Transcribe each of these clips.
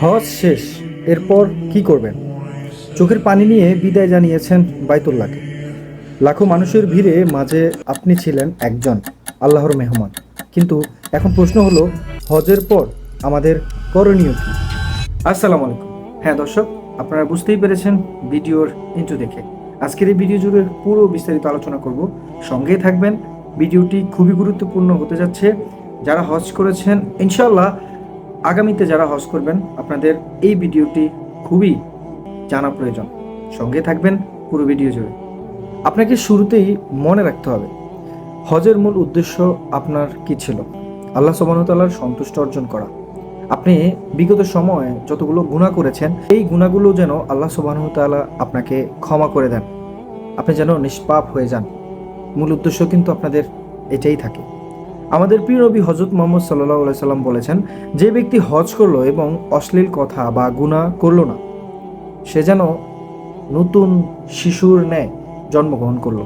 হজ শেষ, এরপর কি করবেন? চোখের পানি নিয়ে বিদায় জানিয়েছেন বাইতুল্লাহকে। লাখো মানুষের ভিড়ে মাঝে আপনি ছিলেন একজন আল্লাহর মেহমান। কিন্তু এখন প্রশ্ন হলো, হজের পর আমাদের করণীয় কি? আসসালামু আলাইকুম। হ্যাঁ দর্শক, আপনারা বুঝতেই পেরেছেন ভিডিওর ইন্ট্রো দেখে। আজকের এই ভিডিও জুড়ে পুরো বিস্তারিত আলোচনা করব, সঙ্গেই থাকবেন। ভিডিওটি খুবই গুরুত্বপূর্ণ হতে যাচ্ছে। যারা হজ করেছেন, ইনশাল্লাহ আগামীতে যারা হজ করবেন, আপনাদের এই ভিডিওটি খুবই জানা প্রয়োজন। সঙ্গে থাকবেন পুরো ভিডিও জুড়ে। আপনাকে শুরুতেই মনে রাখতে হবে, হজের মূল উদ্দেশ্য আপনার কি ছিল? আল্লাহ সুবহানাহু ওয়া তাআলার সন্তুষ্ট অর্জন করা। আপনি বিগত সময়ে যতগুলো গুনাহ করেছেন, এই গুনাহগুলো যেন আল্লাহ সুবহানাহু ওয়া তাআলা আপনাকে ক্ষমা করে দেন, আপনি যেন নিষ্পাপ হয়ে যান। মূল উদ্দেশ্য কিন্তু আপনাদের এটাই থাকে। আমাদের প্রিয় নবী হযরত মুহাম্মদ সাল্লাল্লাহু আলাইহি সাল্লাম বলেছেন, যে ব্যক্তি হজ করলো এবং অশ্লীল কথা বা গুনাহ করলো না, সে যেন নতুন শিশুর ন্যায় জন্মগ্রহণ করলো।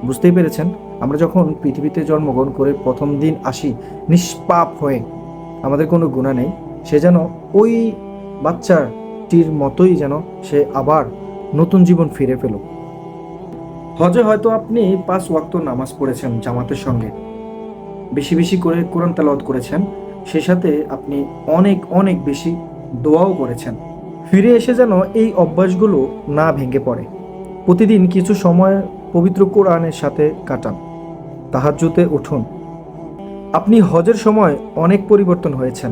বুঝতেই পেরেছেন, আমরা যখন পৃথিবীতে জন্মগ্রহণ করে প্রথম দিন আসি নিষ্পাপ হয়ে, আমাদের কোনো গুনাহ নেই, সে যেন ওই বাচ্চাটির মতোই যেন সে আবার নতুন জীবন ফিরে পেল। হজে হয়তো আপনি 5 ওয়াক্ত নামাজ পড়েছেন জামাতের সঙ্গে, বেশি বেশি করে কোরআন তেলাওয়াত করেছেন, সেই সাথে আপনি অনেক অনেক বেশি দোয়াও করেছেন। ফিরে এসে যেন এই অভ্যাসগুলো না ভেঙে পড়ে। প্রতিদিন কিছু সময় পবিত্র কোরআনের সাথে কাটান, তাহাজ্জুদে উঠুন। আপনি হজের সময় অনেক পরিবর্তন হয়েছেন।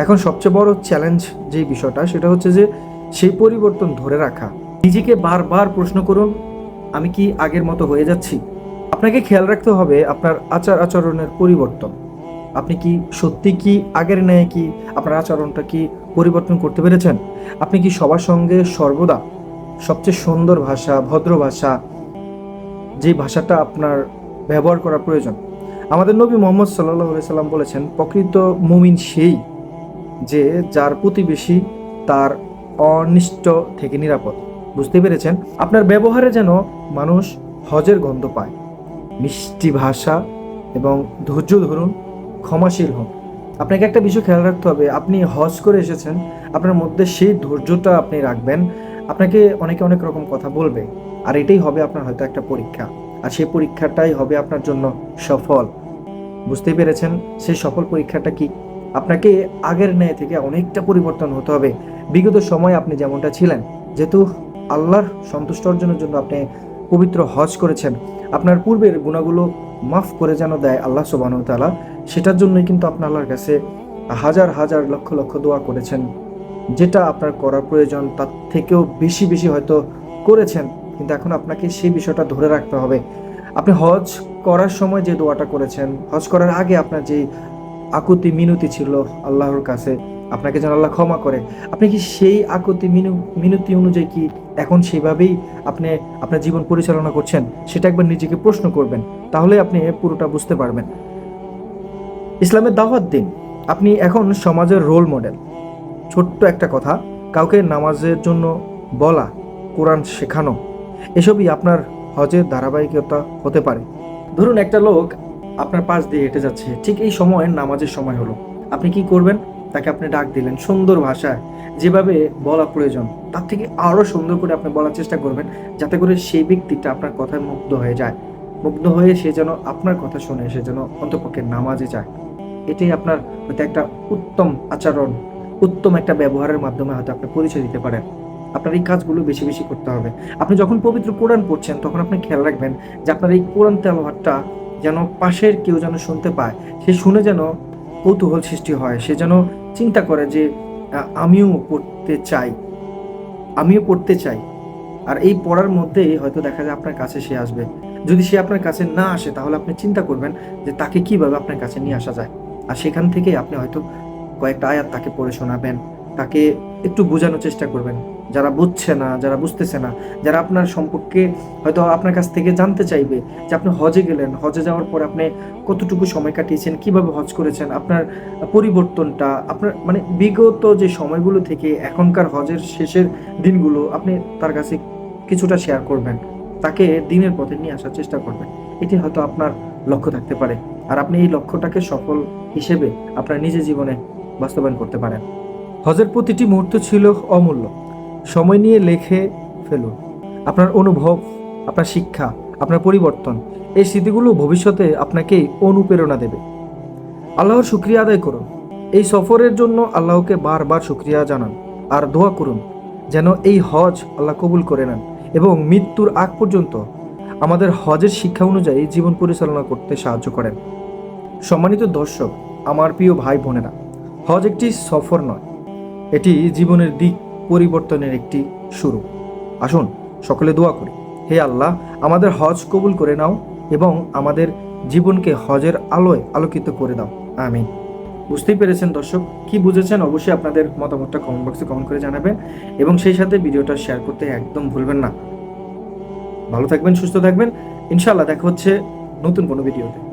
এখন সবচেয়ে বড় চ্যালেঞ্জ যে বিষয়টা, সেটা হচ্ছে যে সেই পরিবর্তন ধরে রাখা। নিজেকে বারবার প্রশ্ন করুন, আমি কি আগের মতো হয়ে যাচ্ছি? আপনাকে খেয়াল রাখতে হবে আপনার আচার আচরণের পরিবর্তন। আপনি কি সত্যি কি আগের ন্যায় কি আপনার আচরণটা কি পরিবর্তন করতে পেরেছেন? আপনি কি সবার সঙ্গে সর্বদা সবচেয়ে সুন্দর ভাষা, ভদ্র ভাষা, যে ভাষাটা আপনার ব্যবহার করা প্রয়োজন? আমাদের নবী মুহাম্মদ সাল্লাল্লাহু আলাইহি সাল্লাম বলেছেন, প্রকৃত মুমিন সেই যে যার প্রতিবেশী তার অনিষ্ট থেকে নিরাপদ। বুঝতে পেরেছেন? আপনার ব্যবহারে যেন মানুষ হজের গন্ধ পায়। মিষ্টি ভাষা এবং ধৈর্য ধরুন, ক্ষমাশীল হন। আপনাকে একটা বিষয় খেয়াল রাখতে হবে, আপনি হজ করে এসেছেন, আপনার মধ্যে সেই ধৈর্যটা আপনি রাখবেন। আপনাকে অনেকে অনেক রকম কথা বলবে, আর এটাই হবে আপনার হয়তো একটা পরীক্ষা, আর সেই পরীক্ষাটাই হবে আপনার জন্য সফল। বুঝতেই পেরেছেন সেই সফল পরীক্ষাটা কি? আপনাকে আগের ন্যায় থেকে অনেকটা পরিবর্তন হতে হবে। বিগত সময় আপনি যেমনটা ছিলেন, যেহেতু আল্লাহর সন্তুষ্ট অর্জনের জন্য আপনি পবিত্র হজ করেছেন, আপনার পূর্বের গুনাহগুলো মাফ করে যেন দেয় আল্লাহ সুবহানাহু ওয়া তাআলা, সেটার জন্যই কিন্তু আপনি আল্লাহর কাছে হাজার হাজার লক্ষ লক্ষ দোয়া করেছেন। যেটা আপনার করার প্রয়োজন তার থেকেও বেশি বেশি হয়তো করেছেন, কিন্তু এখন আপনাকে সেই বিষয়টা ধরে রাখতে হবে। আপনি হজ করার সময় যে দোয়াটা করেছেন, হজ করার আগে আপনার যে আকুতি মিনতি ছিল আল্লাহর কাছে, আপনাকে যেন আল্লাহ ক্ষমা করে, আপনি কি সেই আকুতি মিনতি অনুযায়ী কি এখন সেভাবেই আপনি আপনার জীবন পরিচালনা করছেন? সেটা একবার নিজেকে প্রশ্ন করবেন, তাহলে আপনি পুরোটা বুঝতে পারবেন। ইসলামের দাওয়াত দিন, আপনি এখন সমাজের রোল মডেল। ছোট্ট একটা কথা, কাউকে নামাজের জন্য বলা, কোরআন শেখানো, এসবই আপনার হজের ধারাবাহিকতা হতে পারে। ধরুন একটা লোক আপনার পাশ দিয়ে হেঁটে যাচ্ছে, ঠিক এই সময় নামাজের সময় হলো, আপনি কি করবেন? তাকে আপনি ডাক দিলেন সুন্দর ভাষায়, যেভাবে বলা প্রয়োজন তার থেকে আরো সুন্দর করে আপনি বলার চেষ্টা করবেন, যাতে করে সেই ব্যক্তিটা আপনার কথায় মুগ্ধ হয়ে যায়। মুগ্ধ হয়ে সে যেন আপনার কথা শুনে সে যেন অন্তপক্ষে নামাজে যায়। এটাই আপনার হয়তো একটা উত্তম আচরণ, উত্তম একটা ব্যবহারের মাধ্যমে হয়তো আপনি পরিচয় দিতে পারেন। আপনার এই কাজগুলো বেশি বেশি করতে হবে। আপনি যখন পবিত্র কোরআন পড়ছেন, তখন আপনি খেয়াল রাখবেন যে আপনার এই কোরআন তেলাওয়াতটা যেন পাশের কেউ যেন শুনতে পায়, সে শুনে যেন কৌতূহল সৃষ্টি হয়, সে যেন চিন্তা করে যে আমিও পড়তে চাই, আমিও পড়তে চাই। আর এই পড়ার মধ্যেই হয়তো দেখা যায় আপনার কাছে সে আসবে। যদি সে আপনার কাছে না আসে, তাহলে আপনি চিন্তা করবেন যে তাকে কিভাবে আপনার কাছে নিয়ে আসা যায়। আর সেখান থেকেই আপনি হয়তো কয়েকটা আয়াত তাকে পড়ে শোনাবেন, তাকে একটু বোঝানোর চেষ্টা করবেন। যারা বুঝছে না, যারা বুঝতেছে না, যারা আপনার সম্পর্কে হয়তো আপনার কাছ থেকে জানতে চাইবে যে আপনি হজে গেলেন, হজে যাওয়ার পর আপনি কতটুকু সময় কাটিয়েছেন, কিভাবে হজ করেছেন, আপনার পরিবর্তনটা, আপনার মানে বিগত যে সময়গুলো থেকে এখনকার হজের শেষের দিনগুলো আপনি তার কাছে কিছুটা শেয়ার করবেন, তাকে দিনের পথে নিয়ে আসার চেষ্টা করবেন। এটি হয়তো আপনার লক্ষ্য থাকতে পারে, আর আপনি এই লক্ষ্যটাকে সফল হিসেবে আপনার নিজের জীবনে বাস্তবায়ন করতে পারেন। হজের প্রতিটি মুহূর্ত ছিল অমূল্য। সময় নিয়ে লেখে ফেলুন আপনার অনুভব, আপনার শিক্ষা, আপনার পরিবর্তন। এই স্মৃতিগুলো ভবিষ্যতে আপনাকে অনুপ্রেরণা দেবে। আল্লাহর শুকরিয়া আদায় করুন। এই সফরের জন্য আল্লাহকে বারবার শুকরিয়া জানান আর দোয়া করুন যেন এই হজ আল্লাহ কবুল করে নেন এবং মৃত্যুর আগ পর্যন্ত আমাদের হজের শিক্ষা অনুযায়ী জীবন পরিচালনা করতে সাহায্য করেন। সম্মানিত দর্শক, আমার প্রিয় ভাই বোনেরা, হজ একটি সফর নয়, এটি জীবনের দিক পরিবর্তনের একটি শুরু। আসুন সকলে দোয়া করি, হে আল্লাহ, আমাদের হজ কবুল করে নাও এবং আমাদের জীবনকে হজের আলোয় আলোকিত করে দাও। আমিন। বুঝতেই পেরেছেন দর্শক, কি বুঝেছেন অবশ্যই আপনাদের মতামতটা কমেন্ট বক্সে কমেন্ট করে জানাবেন এবং সেই সাথে ভিডিওটা শেয়ার করতে একদম ভুলবেন না। ভালো থাকবেন, সুস্থ থাকবেন। ইনশাআল্লাহ দেখা হচ্ছে নতুন কোনো ভিডিওতে।